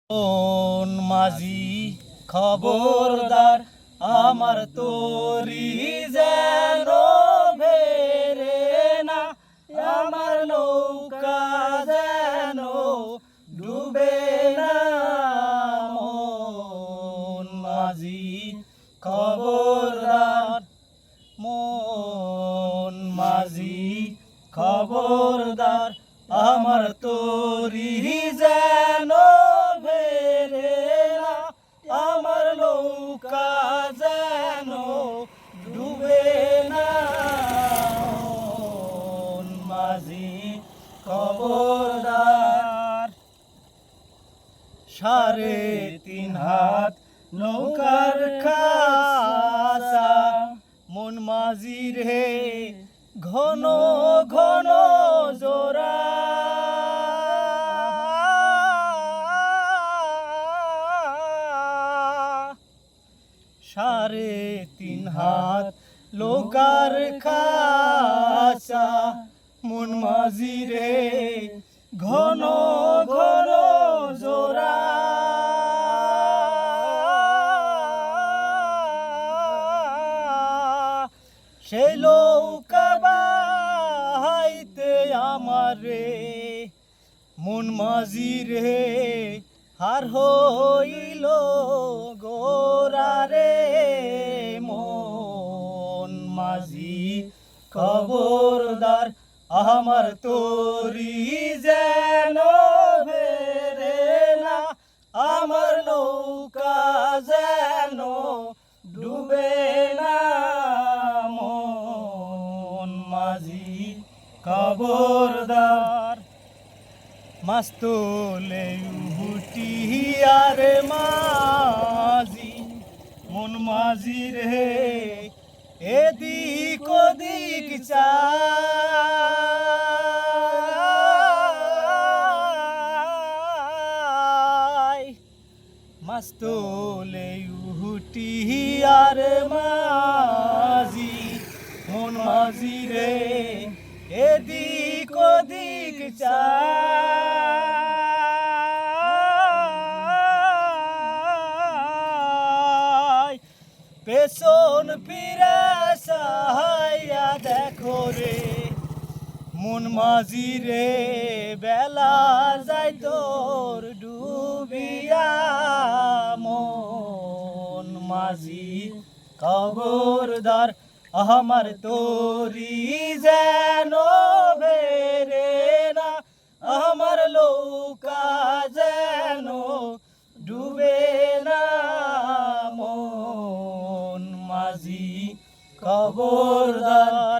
কোন মাঝি খবরদার আমার তোরি যেন ভেরে না, আমার নৌকা যেন ডুবে না। মন মাঝি খবরদার, মন মাঝি খবরদার আমার তোরি যেন ভেরে না, আমার নৌকা যেন ডুবে না। মন মাঝি খবরদার। 3.5 হাত নৌকার খাসা, মন মাঝি রে ঘন ঘন জোড়া। 3.5 হাত নৌকার খাসা, মন মাঝি রে ঘন ঘন জোড়া। সেই নৌকা বাইতে আমারে মন মাঝি রে হার হইল গোরা রে। মন মাঝি খবরদার আমার তোরি যেন ভেরে না, আমার নৌকা যেন ডুবে না। মন মাঝি খবরদার। মাছ তোলে উহুটি আর মাঝি, মন মাঝি রে এদিক ওদিক চায়। মাছ তোলে উহুটি আর মাঝি, মন মাঝি রে এদিক ওদিক চায়। পেছন ফিরে চাহিয়া দেখো রে মন মাঝি রে, বেলা যায় তোর ডুবিয়া। মন মাঝি খবরদার আমার তোরি যেন ভেরে না, আমার নৌকা যেন ডুবে না। মন মাঝি খবরদার।